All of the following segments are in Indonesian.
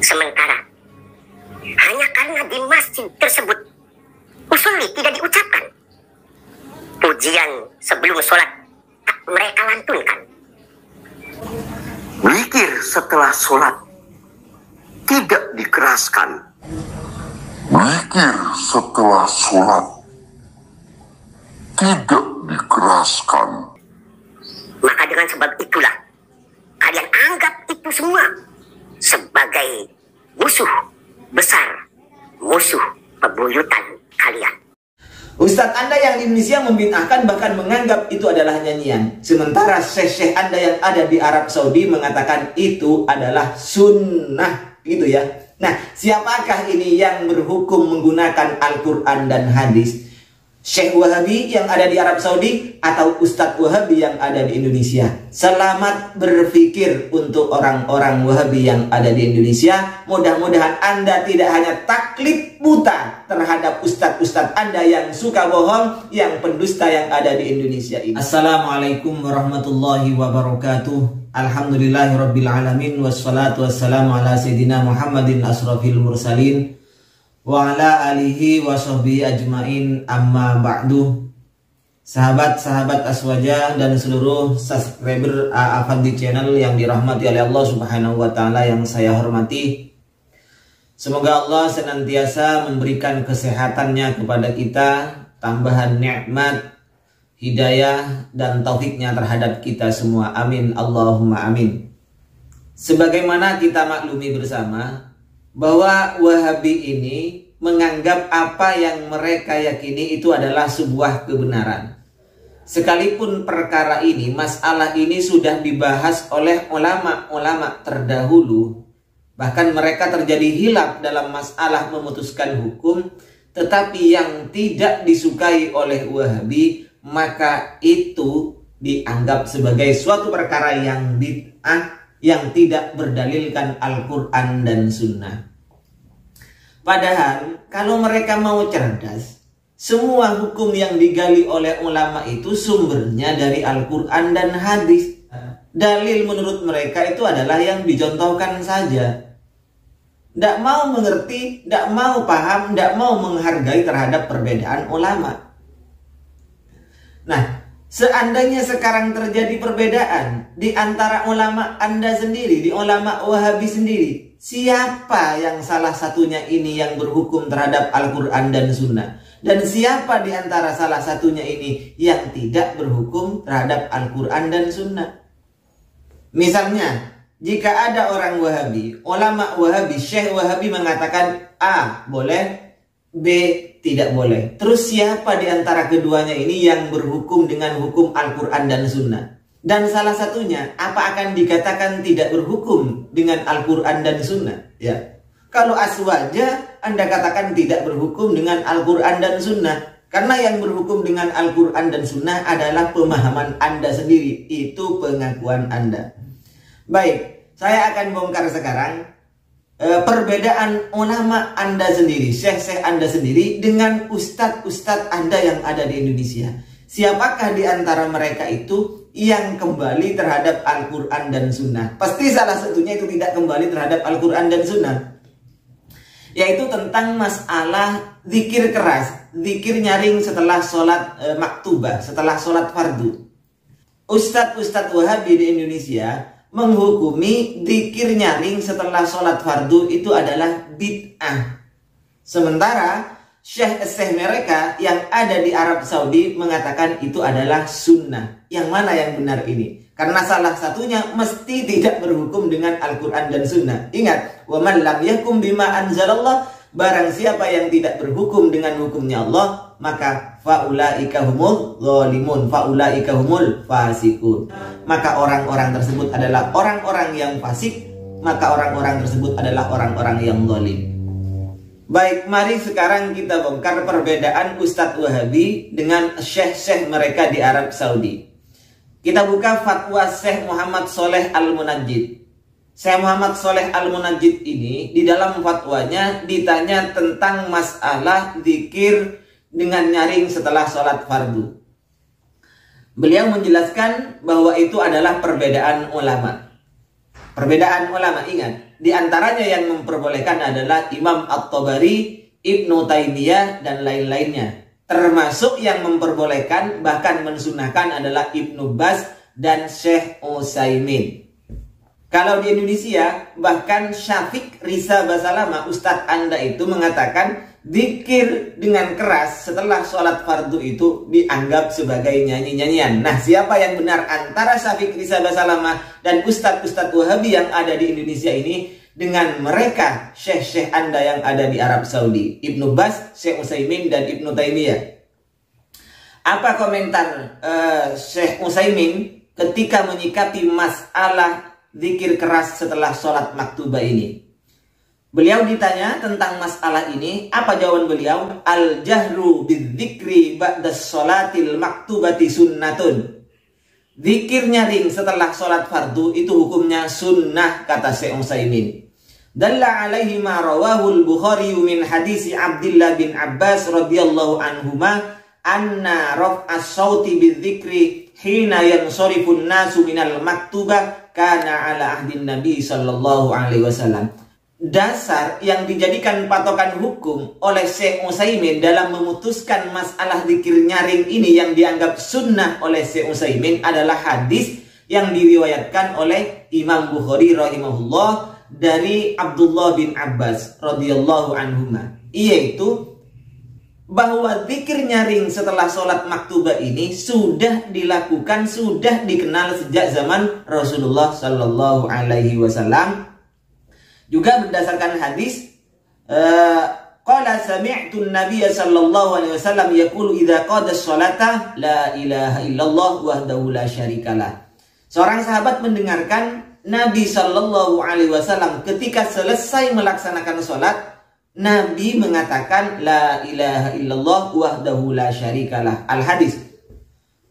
Sementara hanya karena di masjid tersebut usolli tidak diucapkan, pujian sebelum sholat mereka lantunkan. Zikir setelah sholat tidak dikeraskan. Zikir setelah sholat tidak dikeraskan. Maka dengan sebab itulah kalian anggap itu semua sebagai musuh besar, musuh pebuyutan kalian. Ustadz Anda yang di Indonesia membid'ahkan, bahkan menganggap itu adalah nyanyian. Sementara syekh-syekh Anda yang ada di Arab Saudi mengatakan itu adalah sunnah, gitu ya. Nah, siapakah ini yang berhukum menggunakan Al-Quran dan hadis? Syekh Wahabi yang ada di Arab Saudi atau Ustadz Wahabi yang ada di Indonesia? Selamat berpikir untuk orang-orang Wahabi yang ada di Indonesia. Mudah-mudahan Anda tidak hanya taklid buta terhadap Ustadz-Ustadz Anda yang suka bohong, yang pendusta yang ada di Indonesia ini. Assalamualaikum warahmatullahi wabarakatuh. Alhamdulillahirrabbilalamin. Wassalatu wassalamu ala sayyidina Muhammadin asrafil mursalin wa ala alihi wa sahbihi ajmain, amma ba'du. Sahabat-sahabat Aswaja dan seluruh subscriber Afandi Channel yang dirahmati oleh Allah Subhanahu wa taala yang saya hormati. Semoga Allah senantiasa memberikan kesehatannya kepada kita, tambahan nikmat, hidayah dan taufiknya terhadap kita semua. Amin Allahumma amin. Sebagaimana kita maklumi bersama bahwa Wahabi ini menganggap apa yang mereka yakini itu adalah sebuah kebenaran. Sekalipun perkara ini, masalah ini sudah dibahas oleh ulama-ulama terdahulu, bahkan mereka terjadi hilaf dalam masalah memutuskan hukum, tetapi yang tidak disukai oleh Wahabi, maka itu dianggap sebagai suatu perkara yang bid'ah, yang tidak berdalilkan Al-Quran dan Sunnah. Padahal kalau mereka mau cerdas, semua hukum yang digali oleh ulama itu sumbernya dari Al-Quran dan hadis. Dalil menurut mereka itu adalah yang dicontohkan saja. Tidak mau mengerti, tidak mau paham, tidak mau menghargai terhadap perbedaan ulama. Nah, seandainya sekarang terjadi perbedaan di antara ulama Anda sendiri, di ulama Wahabi sendiri, siapa yang salah satunya ini yang berhukum terhadap Al-Quran dan Sunnah? Dan siapa di antara salah satunya ini yang tidak berhukum terhadap Al-Quran dan Sunnah? Misalnya, jika ada orang Wahabi, ulama Wahabi, Syekh Wahabi mengatakan A boleh, B tidak boleh. Terus siapa di antara keduanya ini yang berhukum dengan hukum Al-Quran dan Sunnah? Dan salah satunya, apa akan dikatakan tidak berhukum dengan Al-Quran dan Sunnah? Ya. Kalau Aswaja, Anda katakan tidak berhukum dengan Al-Quran dan Sunnah. Karena yang berhukum dengan Al-Quran dan Sunnah adalah pemahaman Anda sendiri. Itu pengakuan Anda. Baik, saya akan bongkar sekarang perbedaan ulama Anda sendiri, syekh-syekh Anda sendiri dengan ustadz-ustadz Anda yang ada di Indonesia. Siapakah di antara mereka itu yang kembali terhadap Al-Quran dan Sunnah? Pasti salah satunya itu tidak kembali terhadap Al-Quran dan Sunnah, yaitu tentang masalah zikir keras, zikir nyaring setelah sholat maktubah, setelah sholat fardu. Ustadz-ustadz Wahabi di Indonesia menghukumi zikir nyaring setelah sholat fardu itu adalah bid'ah. Sementara syekh-syekh mereka yang ada di Arab Saudi mengatakan itu adalah sunnah. Yang mana yang benar ini? Karena salah satunya mesti tidak berhukum dengan Al-Quran dan Sunnah. Ingat, wa man lam yakum bima anzalallah, barang siapa yang tidak berhukum dengan hukumnya Allah, maka faulaika humul zalimun, faulaika humul fasikun. Maka orang-orang tersebut adalah orang-orang yang fasik, maka orang-orang tersebut adalah orang-orang yang zalim. Baik, mari sekarang kita bongkar perbedaan Ustadz Wahabi dengan syekh-syekh mereka di Arab Saudi. Kita buka fatwa Syekh Muhammad Shaleh Al-Munajjid. Syekh Muhammad Shaleh Al-Munajjid ini di dalam fatwanya ditanya tentang masalah zikir dengan nyaring setelah sholat fardu. Beliau menjelaskan bahwa itu adalah perbedaan ulama. Perbedaan ulama, ingat. Di antaranya yang memperbolehkan adalah Imam At-Tabari, Ibnu Taimiyah, dan lain-lainnya. Termasuk yang memperbolehkan bahkan mensunahkan adalah Ibnu Baz dan Syekh Utsaimin. Kalau di Indonesia, bahkan Syafiq Risa Basalama, Ustadz Anda itu mengatakan zikir dengan keras setelah sholat fardu itu dianggap sebagai nyanyi-nyanyian. Nah, siapa yang benar antara Syafiq Risa Basalama dan Ustadz-Ustadz Wahabi yang ada di Indonesia ini dengan mereka syekh-syekh Anda yang ada di Arab Saudi, Ibnu Baz, Syekh Utsaimin, dan Ibnu Taimiyah? Apa komentar Syekh Utsaimin ketika menyikapi masalah zikir keras setelah sholat maktubah ini? Beliau ditanya tentang masalah ini, apa jawaban beliau? Al-jahru bidzikri ba'da sholatil maktubati sunnatun. Zikir nyaring setelah sholat fardu itu hukumnya sunnah, kata Syekh Utsaimin. Dalla alaihi ma rawahul Bukhari min hadisi Abdullah bin Abbas radhiyallahu anhuma anna raf'as sauti bidzikri hina yansharifun nasu minal maktubah kana ala ahdin Nabi sallallahu alaihi wasallam. Dasar yang dijadikan patokan hukum oleh Syekh Utsaimin dalam memutuskan masalah zikir nyaring ini yang dianggap sunnah oleh Syekh Utsaimin adalah hadis yang diriwayatkan oleh Imam Bukhari rahimahullah dari Abdullah bin Abbas radhiyallahu anhuma, yaitu bahwa zikir nyaring setelah sholat maktubah ini sudah dilakukan, sudah dikenal sejak zaman Rasulullah sallallahu alaihi wasallam. Juga berdasarkan hadis, qala sami'tu an-nabiy sallallahu alaihi wasallam yaqulu idza qada as-salata la ilaha illallah wahdahu la syarikalah. Seorang sahabat mendengarkan Nabi sallallahu alaihi wasallam ketika selesai melaksanakan salat, Nabi mengatakan la ilaha illallah wahdahu la syarikalah. Al-hadis.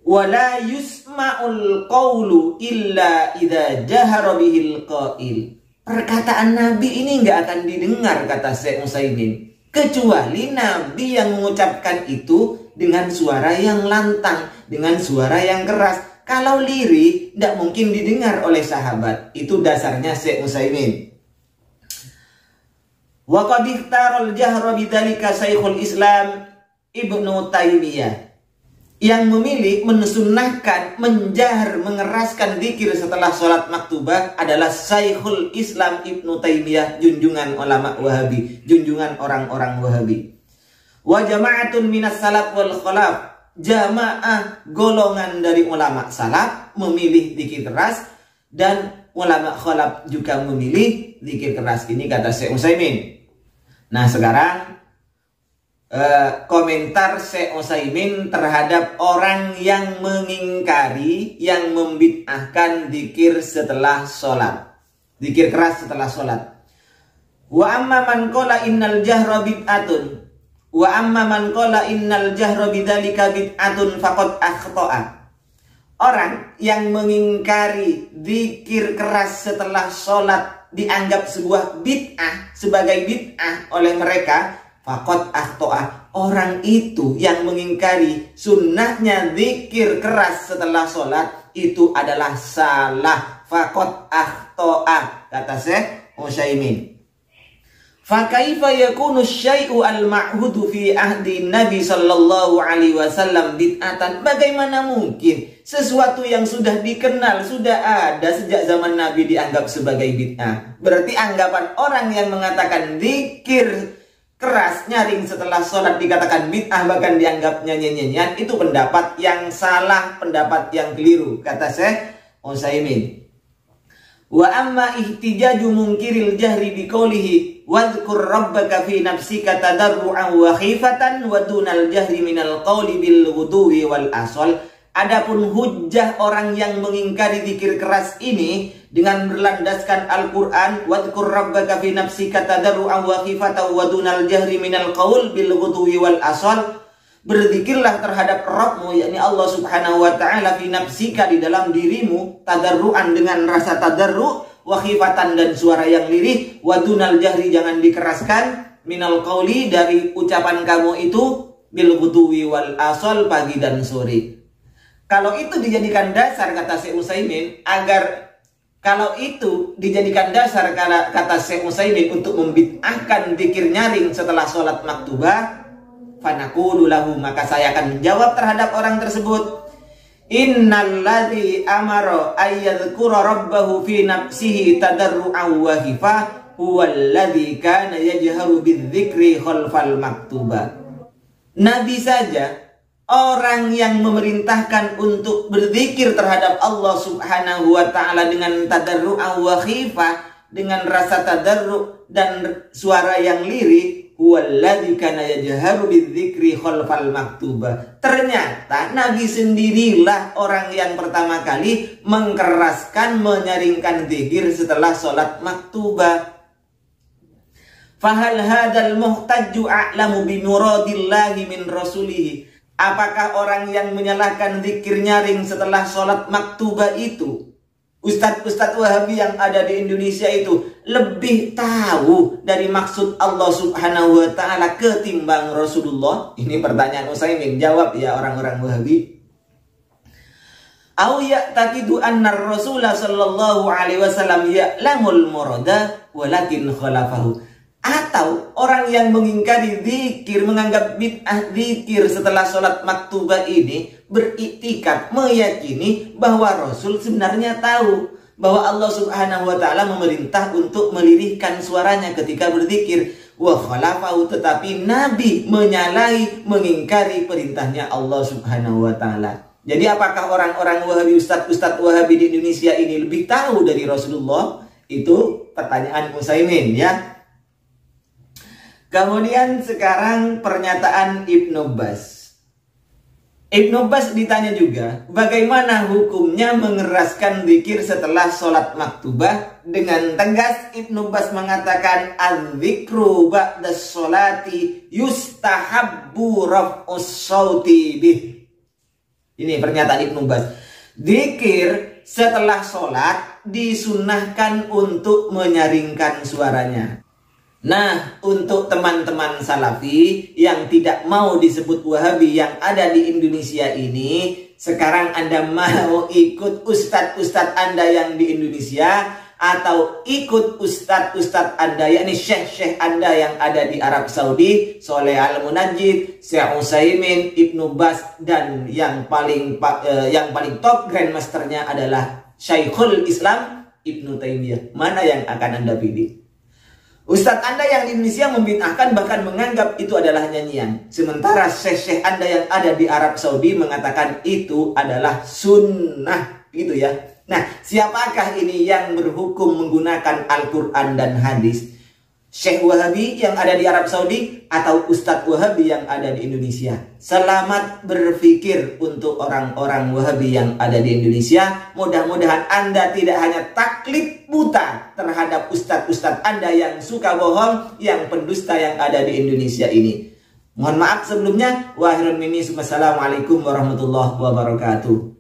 Wa la yusma'ul qawlu illa idza jahara bihil qail. Perkataan Nabi ini nggak akan didengar, kata Syekh Utsaimin, kecuali Nabi yang mengucapkan itu dengan suara yang lantang, dengan suara yang keras. Kalau lirih, tidak mungkin didengar oleh sahabat. Itu dasarnya Syekh Utsaimin. Wa qad ikhtarul jahra bidzalika Syekhul Islam Ibnu Taimiyah, yang memilih mensunnahkan menjahar mengeraskan zikir setelah sholat maktubah adalah Syekhul Islam Ibnu Taimiyah, junjungan ulama Wahabi, junjungan orang-orang Wahabi. Wa jama'atun minas salaf wal khalaf, jamaah golongan dari ulama salaf memilih zikir keras, dan ulama khalaf juga memilih zikir keras. Ini kata Syekh Utsaimin. Nah, sekarang komentar Syekh Utsaimin terhadap orang yang mengingkari, yang membid'ahkan zikir setelah sholat, zikir keras setelah sholat. Wa amma man qala innal jahra bid'atun, wa amma man qala innal jahra bidzalika bid'atun faqad akhta'a. Orang yang mengingkari zikir keras setelah sholat dianggap sebuah bid'ah, sebagai bid'ah oleh mereka, faqad akhta'a. Orang itu yang mengingkari sunnahnya zikir keras setelah sholat itu adalah salah, faqad akhta'a, kata Syekh Utsaimin. Fa kaifa yakunu syai'u al-ma'hudu fi ahdi Nabi sallallahu alaihi wasallam bid'atan? Bagaimana mungkin sesuatu yang sudah dikenal, sudah ada sejak zaman Nabi dianggap sebagai bid'ah? Berarti anggapan orang yang mengatakan zikir keras nyaring setelah sholat dikatakan bid'ah, bahkan dianggap nyanyian-nyanyian, itu pendapat yang salah, pendapat yang keliru, kata Syekh Utsaimin. Wa amma ihtijaju munkiril jahri biqaulihi wadhkur rabbaka fi nafsika tadarru'an wa khifatan wa dunal jahri minal qawli bil ghuduwi wal asal. Adapun hujjah orang yang mengingkari zikir keras ini dengan berlandaskan Al-Quran, wadhkur rabbaka fi nafsika tadarru'an wa khifatan wa dunal jahri minal qawl bil ghuduwi wal asal. Berzikirlah terhadap Rabbmu, yakni Allah subhanahu wa ta'ala, fi nafsika, di dalam dirimu, tadarru'an dengan rasa tadarru', wa khifatan dan suara yang lirih, wa dunal jahri jangan dikeraskan, minal qawli dari ucapan kamu itu, bil ghuduwi wal asal pagi dan sore. Kalau itu dijadikan dasar, kata Syekh Utsaimin, agar Kalau itu dijadikan dasar kata Syekh Utsaimin untuk membid'ahkan zikir nyaring setelah sholat maktubah, fanaqulu lahu, maka saya akan menjawab terhadap orang tersebut, innalladzi amara ayyadhkura rabbahu fi nafsihi tadarru'an wa khifah huwallazi kana yajharu bidzikri khalfal maktubah. Nabi saja, orang yang memerintahkan untuk berzikir terhadap Allah Subhanahu wa ta'ala dengan tadarru'an wa khifah, dengan rasa tadarru' dan suara yang lirih, huwallazi kana yajharu bidzikri khalfal maktubah. Ternyata Nabi sendirilah orang yang pertama kali mengkeraskan, menyaringkan zikir setelah sholat maktubah. Fahal hadal muhtajju a'lamu bi muradillahi min rasulihi. Apakah orang yang menyalahkan zikir nyaring setelah sholat maktubah itu, ustadz-ustadz Wahabi yang ada di Indonesia itu, lebih tahu dari maksud Allah Subhanahu wa ta'ala ketimbang Rasulullah? Ini pertanyaan Utsaimin, jawab ya orang-orang Wahabi. Au ya'taqidu anna Rasulullah sallallahu alaihi wasallam ya'lamul murada walakin khalafahu. Atau orang yang mengingkari zikir, menganggap bid'ah zikir setelah sholat maktubah ini, beriktikad, meyakini bahwa Rasul sebenarnya tahu bahwa Allah Subhanahu wa ta'ala memerintah untuk melirihkan suaranya ketika berzikir. Wa khalafahu, tetapi Nabi menyalahi, mengingkari perintahnya Allah Subhanahu wa ta'ala. Jadi apakah orang-orang Wahabi, ustadz-ustadz Wahabi di Indonesia ini lebih tahu dari Rasulullah? Itu pertanyaan Utsaimin ya. Kemudian sekarang pernyataan Ibnu Baz. Ibnu Baz ditanya juga, bagaimana hukumnya mengeraskan zikir setelah sholat maktubah? Dengan tegas Ibnu Baz mengatakan, az-zikru ba'da sholati yustahabbu raf'us shauti bih. Ini pernyataan Ibnu Baz. Zikir setelah sholat disunnahkan untuk menyaringkan suaranya. Nah, untuk teman-teman Salafi yang tidak mau disebut Wahabi yang ada di Indonesia ini, sekarang Anda mau ikut ustadz-ustadz Anda yang di Indonesia, atau ikut ustadz-ustadz Anda, yakni syekh-syekh Anda yang ada di Arab Saudi, Sholeh Al-Munajjid, Syekh Utsaimin, Ibnu Baz, dan yang paling top grandmasternya adalah Syekhul Islam Ibnu Taimiyah. Mana yang akan Anda pilih? Ustadz Anda yang di Indonesia membid'ahkan, bahkan menganggap itu adalah nyanyian. Sementara syekh-syekh Anda yang ada di Arab Saudi mengatakan itu adalah sunnah, gitu ya. Nah, siapakah ini yang berhukum menggunakan Al-Quran dan hadis? Syekh Wahabi yang ada di Arab Saudi atau Ustadz Wahabi yang ada di Indonesia? Selamat berpikir untuk orang-orang Wahabi yang ada di Indonesia. Mudah-mudahan Anda tidak hanya taklid buta terhadap ustadz-ustadz Anda yang suka bohong, yang pendusta yang ada di Indonesia ini. Mohon maaf sebelumnya. Wa akhirun minni, wassalamualaikum warahmatullahi wabarakatuh.